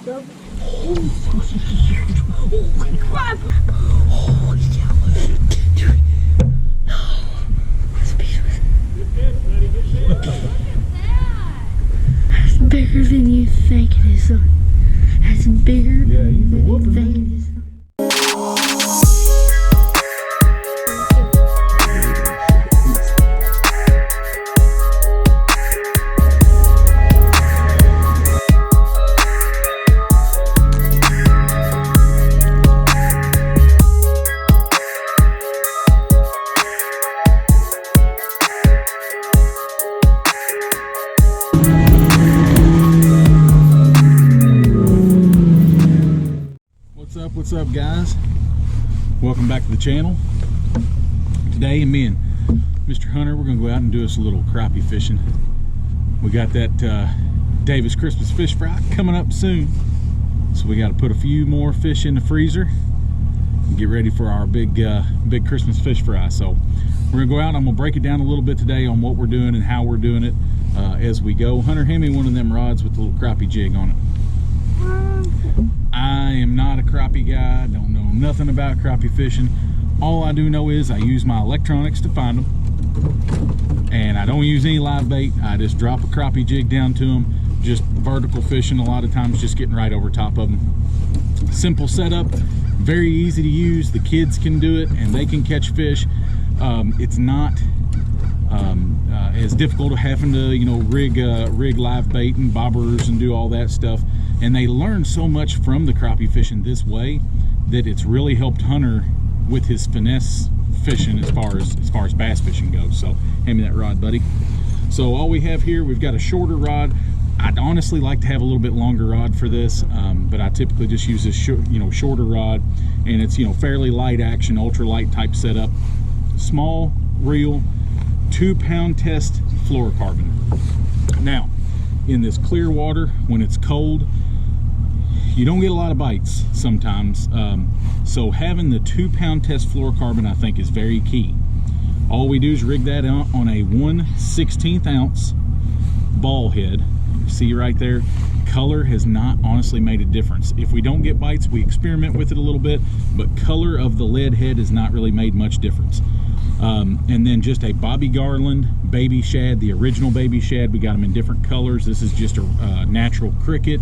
Holy crap! Holy cow! That's bigger than you think it is, son. That's bigger than you think it is. What's up, guys? Welcome back to the channel. Today, me and Mr. Hunter, we're gonna go out and do us a little crappie fishing. We got that Davis Christmas fish fry coming up soon, so we got to put a few more fish in the freezer and get ready for our big Christmas fish fry. So we're gonna go out. I'm gonna break it down a little bit today on what we're doing and how we're doing it as we go. Hunter, hand me one of them rods with the little crappie jig on it. I am not a crappie guy, don't know nothing about crappie fishing. All I do know is I use my electronics to find them, and I don't use any live bait. I just drop a crappie jig down to them, just vertical fishing a lot of times, just getting right over top of them. Simple setup, very easy to use. The kids can do it and they can catch fish. It's not as difficult having to, you know, rig live bait and bobbers and do all that stuff. And they learn so much from the crappie fishing this way that it's really helped Hunter with his finesse fishing as far as bass fishing goes. So hand me that rod, buddy. So all we have here, we've got a shorter rod. I'd honestly like to have a little bit longer rod for this, but I typically just use this shorter rod, and it's, you know, fairly light action, ultra light type setup. Small reel, 2-pound test fluorocarbon. Now, in this clear water, when it's cold, you don't get a lot of bites sometimes, so having the 2-pound test fluorocarbon, I think, is very key. All we do is rig that out on a 1/16 ounce ball head. See right there, color has not honestly made a difference. If we don't get bites, we experiment with it a little bit, but color of the lead head has not really made much difference. And then just a Bobby Garland baby shad, the original baby shad. We got them in different colors. This is just a natural cricket.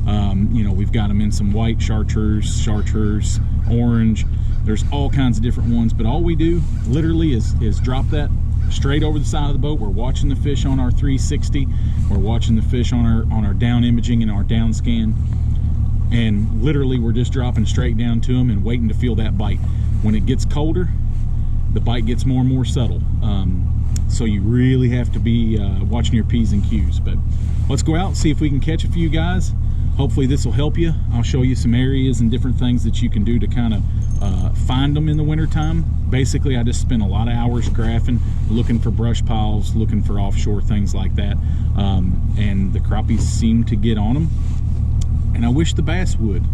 You know, we've got them in some white chartreuse, orange. There's all kinds of different ones, but all we do literally is drop that straight over the side of the boat. We're watching the fish on our 360. We're watching the fish on our down imaging and our down scan, and literally we're just dropping straight down to them and waiting to feel that bite. When it gets colder, the bite gets more and more subtle, so you really have to be watching your P's and Q's. But let's go out and see if we can catch a few guys. Hopefully this will help you. I'll show you some areas and different things that you can do to kind of find them in the winter time. Basically, I just spend a lot of hours graphing, looking for brush piles, looking for offshore things like that, and the crappies seem to get on them, and I wish the bass would,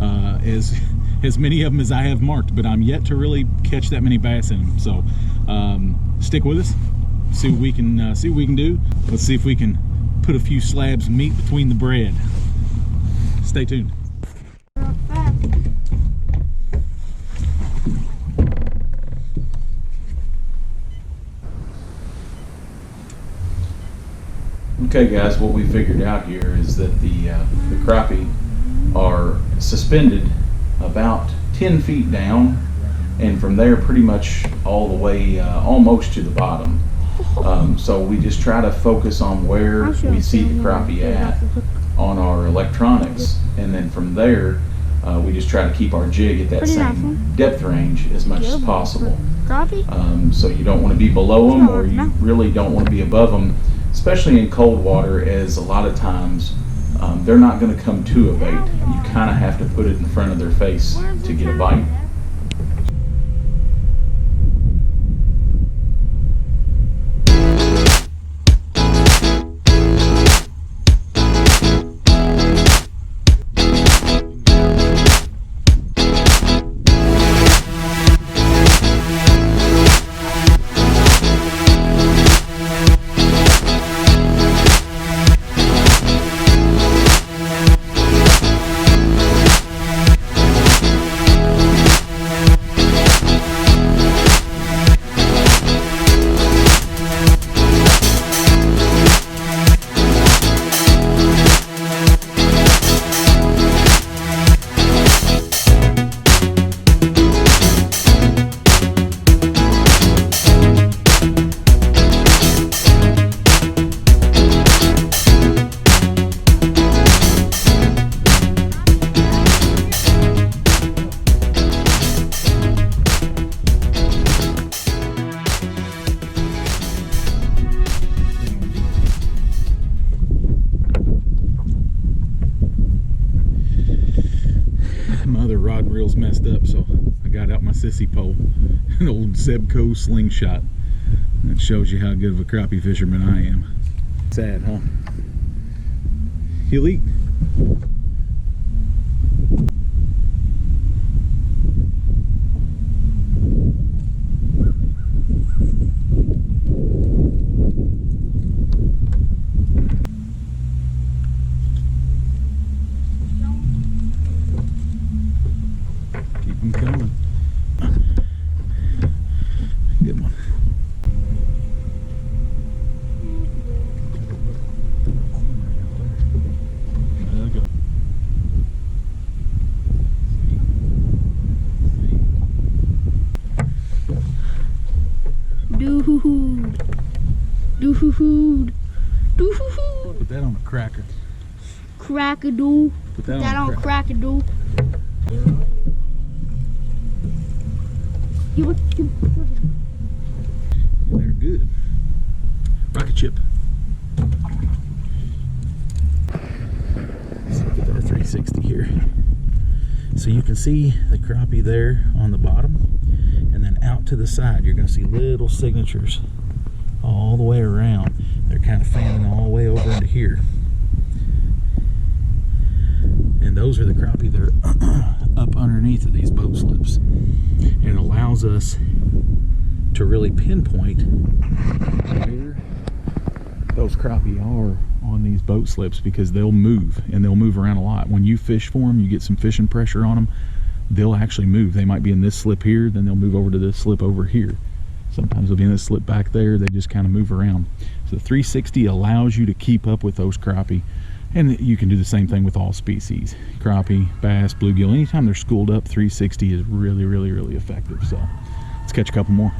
as many of them as I have marked, but I'm yet to really catch that many bass in them. So stick with us, see what we can do. Let's see if we can put a few slabs of meat between the bread. Stay tuned. Okay, guys, what we figured out here is that the crappie are suspended about 10 feet down, and from there pretty much all the way almost to the bottom. So we just try to focus on where we see the crappie at on our electronics, and then from there we just try to keep our jig at that same depth range as much as possible. So you don't want to be below them, or you really don't want to be above them, especially in cold water, as a lot of times they're not going to come to a bait. You kind of have to put it in front of their face to get a bite. reel's messed up, so I got out my sissy pole, an old Zebco slingshot. That shows you how good of a crappie fisherman I am. Sad, huh? He'll eat. Keep them coming. Good one. Dude. Put that on a cracker. Crack-a-doo. Put That on crack-a-doo. They're good. Rocket chip. Let's look at our 360 here. So you can see the crappie there on the bottom, and then out to the side you're going to see little signatures all the way around. They're kind of fanning all the way over into here, and those are the crappie that are up underneath of these boat slips, and it allows us to really pinpoint where those crappie are on these boat slips, because they'll move, and they'll move around a lot. When you fish for them, you get some fishing pressure on them, they'll actually move. They might be in this slip here, then they'll move over to this slip over here. Sometimes they'll be in this slip back there. They just kind of move around. So the 360 allows you to keep up with those crappie, and you can do the same thing with all species. Crappie, bass, bluegill, anytime they're schooled up, 360 is really, really, really effective. So let's catch a couple more.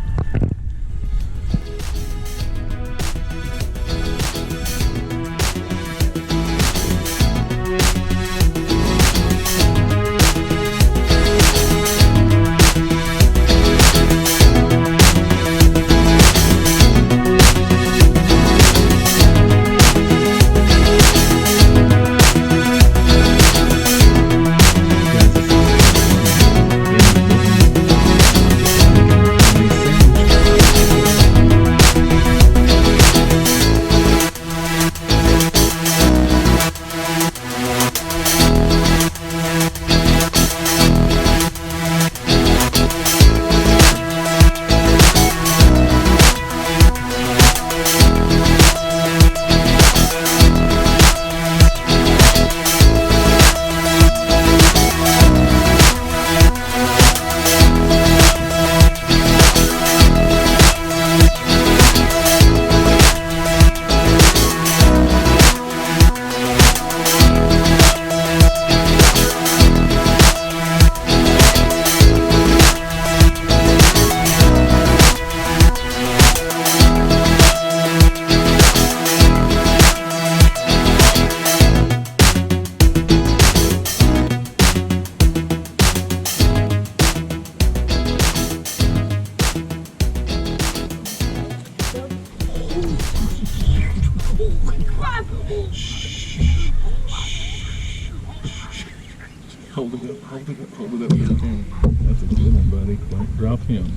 Hold it up, hold it up, hold it up to the camera. That's a good one, buddy. Don't drop him.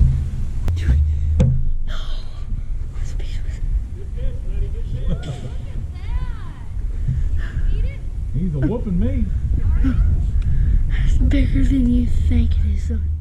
He's a whooping me. It's bigger than you think it is, son.